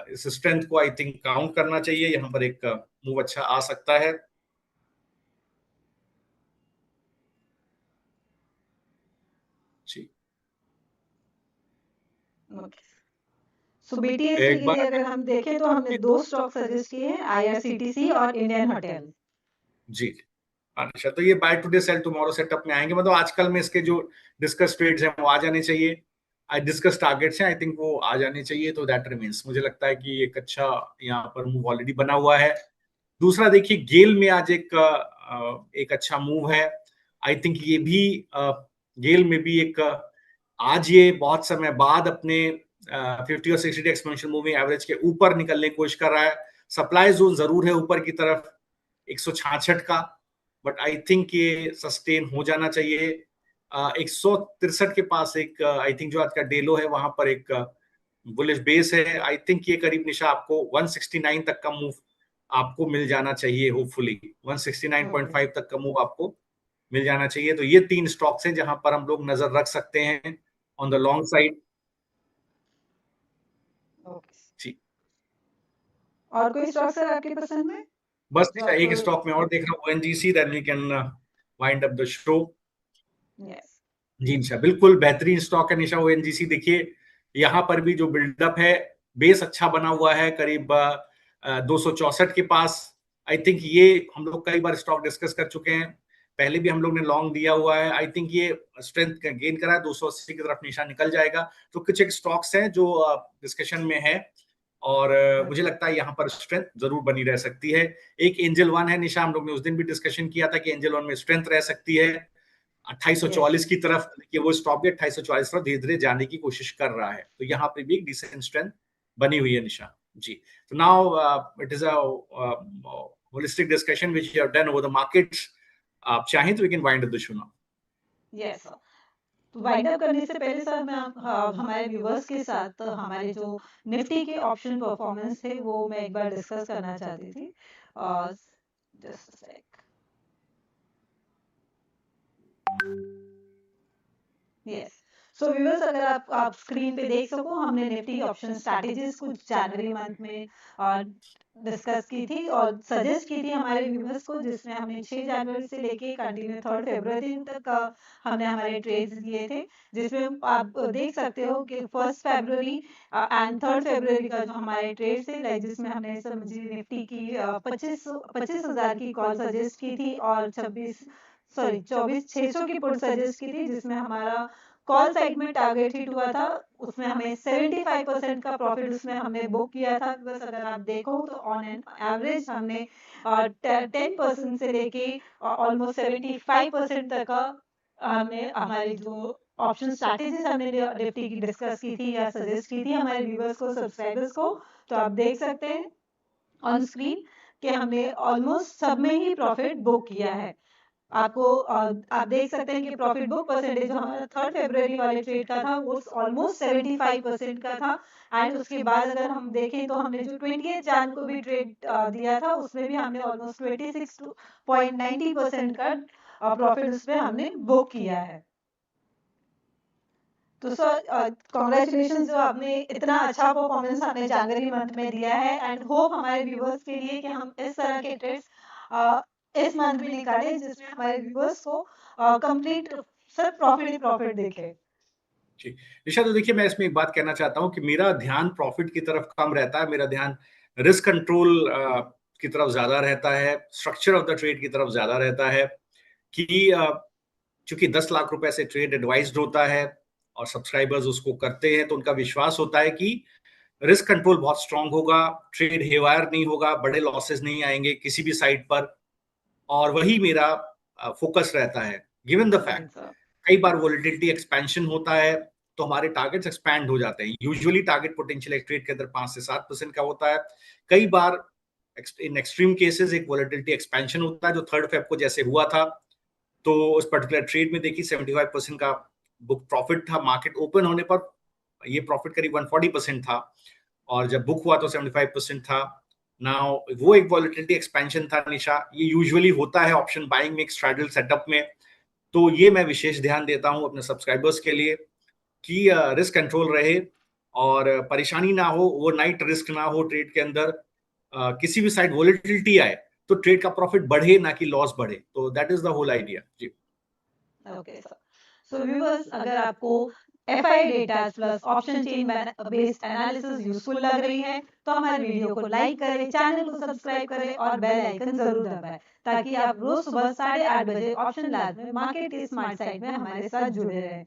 इस स्ट्रेंथ को आई थिंक काउंट करना चाहिए। यहाँ पर एक मूव अच्छा आ सकता है। जी, ओके। सो बीटीएससी एक के लिए बार अगर हम देखें तो हमने दो स्टॉक सजेस्ट किए हैं, आईआरसीटीसी और इंडियन होटल। जी अच्छा, तो ये buy today sell tomorrow setup में आएंगे, मतलब आजकल में इसके जो डिस्कस ट्रेड्स हैं वो आ जाने चाहिए। आई डिस्कस टारगेट्स हैं, आई थिंक वो आ जाने चाहिए। तो दैट रिमेंस, मुझे लगता है कि एक अच्छा यहाँ पर मूव ऑलरेडी बना हुआ है। दूसरा देखिए गेल में आज एक अच्छा मूव है। आई थिंक ये भी गेल में भी एक आज ये बहुत समय बाद अपने 50 और 60 डे एक्सपोनेंशियल मूविंग एवरेज के ऊपर निकलने की कोशिश कर रहा है। सप्लाई जोन जरूर है ऊपर की तरफ 166 का, बट आई थिंक ये सस्टेन हो जाना चाहिए। 163 के पास एक आई थिंक जो आज का डेलो है वहां पर एक बुलिश बेस है। आई थिंक ये करीब निशा आपको 169 तक का मूव आपको मिल जाना चाहिए, होपफुली 169.5 तक का मूव आपको मिल जाना चाहिए। तो ये 3 स्टॉक्स हैं जहां पर हम लोग नजर रख सकते हैं ऑन द लॉन्ग साइड। जी, और कोई स्टॉक सर आपके पसंद में? बस जो निशा एक आपको स्टॉक में और देख रहा हूँ, ONGC, then we can wind up the show. Yes. जी निशा, बिल्कुल बेहतरीन स्टॉक है निशा ओएनजीसी। देखिए यहाँ पर भी जो बिल्डअप है, बेस अच्छा बना हुआ है करीब 264 के पास। आई थिंक ये हम लोग कई बार स्टॉक डिस्कस कर चुके हैं, पहले भी हम लोग ने लॉन्ग दिया हुआ है। आई थिंक ये स्ट्रेंथ गेन करा है, 280 की तरफ निशा निकल जाएगा। तो कुछ एक स्टॉक्स हैं जो डिस्कशन में है, और मुझे लगता है यहाँ पर स्ट्रेंथ जरूर बनी रह सकती है। एक एंजल वन है निशा, हम लोग ने उस दिन भी डिस्कशन किया था कि एंजल वन में स्ट्रेंथ रह सकती है 2844 की तरफ। देखिए वो स्टॉप भी 2844 तरफ धीरे धीरे जाने की कोशिश कर रहा है। तो यहाँ पे भी एक डिसेंट स्ट्रेंथ बनी हुई है निशा जी। तो now it is a holistic discussion which you have done over the markets. आप चाहें तो we can wind up the show now. Yes. तो वाइंड अप करने से पहले सर मैं हमारे व्यूवर्स के साथ हमारे जो निफ्टी के ऑप्शन परफॉर्मेंस थे वो मैं एक बार डिस्कस करना चाहती थी। जस्ट सेक। यस। सो व्यूअर्स, अगर आप स्क्रीन पे देख सको, हमने निफ्टी ऑप्शन स्ट्रैटेजीज कुछ जनवरी मंथ में डिस्कस की थी और सजेस्ट की थी हमारे व्यूअर्स को, जिसमें हमने 6 जनवरी से लेके कंटिन्यू 3 फरवरी तक हमने हमारे ट्रेड्स लिए थे, जिसमें आप देख सकते हो कि 1 फरवरी एंड 3 फरवरी का जो हमारे ट्रेड थे, लाइक जिसमें हमने समझी निफ्टी की 25,000 की कॉल सजेस्ट की थी और 24,600 की पुट सजेस्ट की थी, जिसमें हमारा कॉल साइड में टारगेट हिट हुआ था। उसमें हमें 75% का प्रॉफिट उसमें हमने बुक किया था। बस अगर आप देखो तो ऑन एन एवरेज हमने 10% से लेके ऑलमोस्ट 75% तक का हमने हमारी जो ऑप्शन स्ट्रैटेजीज हमने निफ्टी की डिस्कस की थी या सजेस्ट की थी हमारे व्यूअर्स को, सब्सक्राइबर्स को, तो आप देख सकते हैं ऑन स्क्रीन कि हमने ऑलमोस्ट सब में ही प्रॉफिट बुक किया है। आपको आप देख सकते हैं कि प्रॉफिट बुक परसेंटेज जो हमारा 3 फरवरी वाले ट्रेड का था वो ऑलमोस्ट 75% का था। एंड उसके बाद अगर हम देखें तो हमने जो 28 जैन को भी ट्रेड दिया था, उसमें भी हमने ऑलमोस्ट 26.90% का प्रॉफिट उसमें हमने बुक किया है। तो सर कॉन्ग्रेचुलेशन जो आपने इतना अच्छा परफॉर्मेंस हमने जनवरी मंथ में दिया है, एंड होप हमारे व्यूअर्स के लिए कि हम इस तरह के ट्रेड्स इस मंथ भी निकालें जिसमें हमारे व्यूअर्स को कंप्लीट सर प्रॉफिट ही प्रॉफिट दिखे। जी निशा, तो देखिए मैं इसमें एक बात कहना चाहता हूँ कि मेरा ध्यान प्रॉफिट की तरफ कम रहता है, मेरा ध्यान रिस्क कंट्रोल की तरफ ज्यादा रहता है, स्ट्रक्चर ऑफ द ट्रेड की तरफ ज्यादा रहता है कि चूंकि 10 लाख रुपए से ट्रेड एडवाइज्ड होता है और सब्सक्राइबर्स उसको करते हैं, तो उनका विश्वास होता है कि रिस्क कंट्रोल बहुत स्ट्रांग होगा, ट्रेड हेवायर नहीं होगा, बड़े लॉसेस नहीं आएंगे किसी भी साइड पर, और वही मेरा फोकस रहता है। गिवन द फैक्ट कई बार वोलेटिलिटी एक्सपेंशन होता है तो हमारे टारगेट्स एक्सपैंड हो जाते हैं। यूजुअली टारगेट पोटेंशियल एक ट्रेड के अंदर 5 से 7% का होता है। कई बार इन एक्सट्रीम केसेस एक वोलेटिलिटी एक्सपेंशन होता है, जो 3 फेब को जैसे हुआ था। तो उस पर्टिकुलर ट्रेड में देखिए 75% का बुक प्रॉफिट था, मार्केट ओपन होने पर ये प्रॉफिट करीब 140% था और जब बुक हुआ तो 75% था। नाउ वो एक वॉलेटिलिटी एक्सपेंशन था निशा, ये यूजुअली होता है ऑप्शन बाइंग में, एक स्ट्रैडल सेटअप में। तो ये मैं विशेष ध्यान देता हूं अपने सब्सक्राइबर्स के लिए कि रिस्क कंट्रोल रहे और परेशानी ना हो, ओवरनाइट रिस्क ना हो ट्रेड के अंदर। किसी भी साइड वॉलेटिलिटी आए तो ट्रेड का प्रॉफिट बढ़े ना कि लॉस बढ़े। तो that is the whole idea जी। ओके सर, सो व्यूअर्स, अगर आपको FI data plus option chain based analysis useful लग रही है तो हमारे वीडियो को लाइक करें, चैनल को सब्सक्राइब करें और बेल आइकन जरूर दबाएं, ताकि आप रोज सुबह 8:30 बजे ऑप्शन लैब में मार्केट के स्मार्ट साइट में हमारे साथ जुड़े रहें।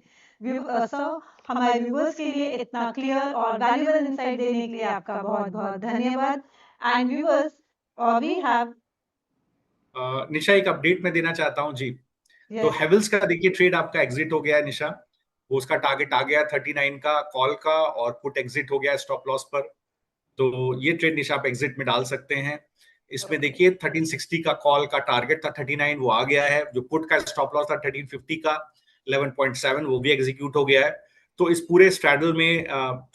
सर, हमारे व्यूअर्स के लिए इतना क्लियर और वैल्यूएबल इंसाइट देने के लिए आपका बहुत बहुत धन्यवाद। एंड व्यूअर्स, वी हैव निशा एक अपडेट मैं देना चाहता हूँ जी। तो हेवल्स का देखिए ट्रेड आपका एग्जिट हो गया है निशा, वो उसका टारगेट आ गया 39 का कॉल का और पुट एग्जिट हो गया स्टॉप लॉस पर। तो ये ट्रेड निशा आप एग्जिट में डाल सकते हैं। इसमें देखिए 1360 का कॉल का टारगेट था 39, वो आ गया है। जो पुट का स्टॉप लॉस था 1350 का 11.7, वो भी एग्जीक्यूट हो गया है। तो इस पूरे स्ट्रैडल में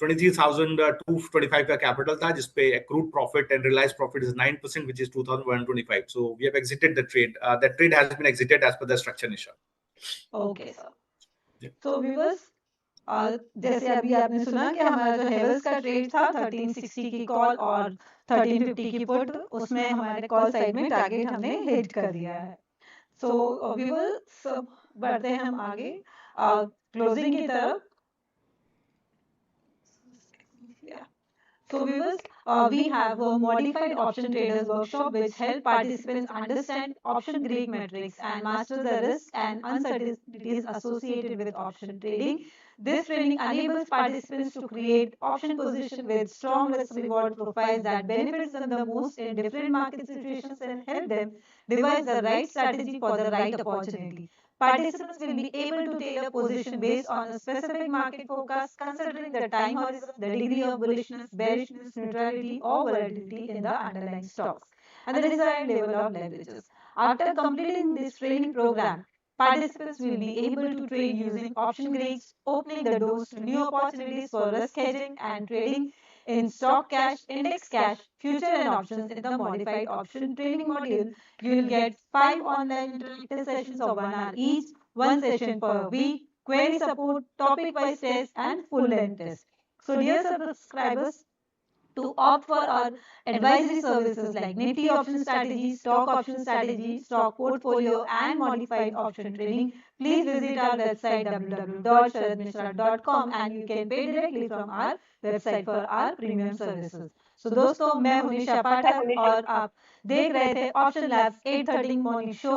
23,225 का कैपिटल था, जिसपे accrued profit and realized profit is 9%, which is 2,125. So we have exited the trade. That trade has been exited as per the structure, Nisha. Okay sir. तो व्यूअर्स, जैसे अभी आपने सुना कि हमारा जो हेवल्स का ट्रेड था 1360 की कॉल और 1350 की पुट, उसमें हमारे कॉल साइड में टारगेट हमने हिट कर दिया है। सो व्यूअर्स, बढ़ते हैं हम आगे क्लोजिंग की तरफ। So viewers, we have a modified option traders workshop which help participants understand option Greek metrics and master the risks and uncertainties associated with option trading. This training enables participants to create option position with strong risk reward profiles that benefits them the most in different market situations and help them devise the right strategy for the right opportunity. Participants will be able to tailor position based on a specific market forecast, considering the time horizon, the degree of bullishness, bearishness, neutrality, or volatility in the underlying stocks, and the desired level of leverages. After completing this training program, participants will be able to trade using option grades, opening the doors to new opportunities for risk hedging and trading in stock cash, index cash, future and options. In the modified option training module, you will get 5 online interactive sessions of 1 hour each, one session per week, query support, topic-wise tests, and full-length tests. So, dear subscribers, to opt for our advisory services like Nifty option strategy, stock option strategy, stock portfolio, and modified option trading, please visit our website www.sharadmishra.com and you can pay directly from our website for our premium services. So दोस्तों, मैं हूं निशा पाठक और आप देख रहे थे option labs 8:30 morning show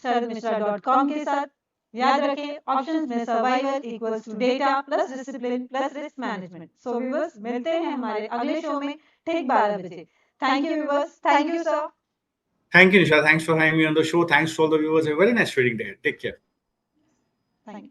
sharadmishra.com के साथ। याद रखें, ऑप्शंस में survival equals to data plus discipline plus risk management. So viewers, मिलते हैं हमारे अगले शो में ठीक 12 बजे। Thank you viewers, thank you sir. Thank you, Nisha. Thanks for having me on the show. Thanks to all the viewers. Have a very nice trading day. Take care. Thank you.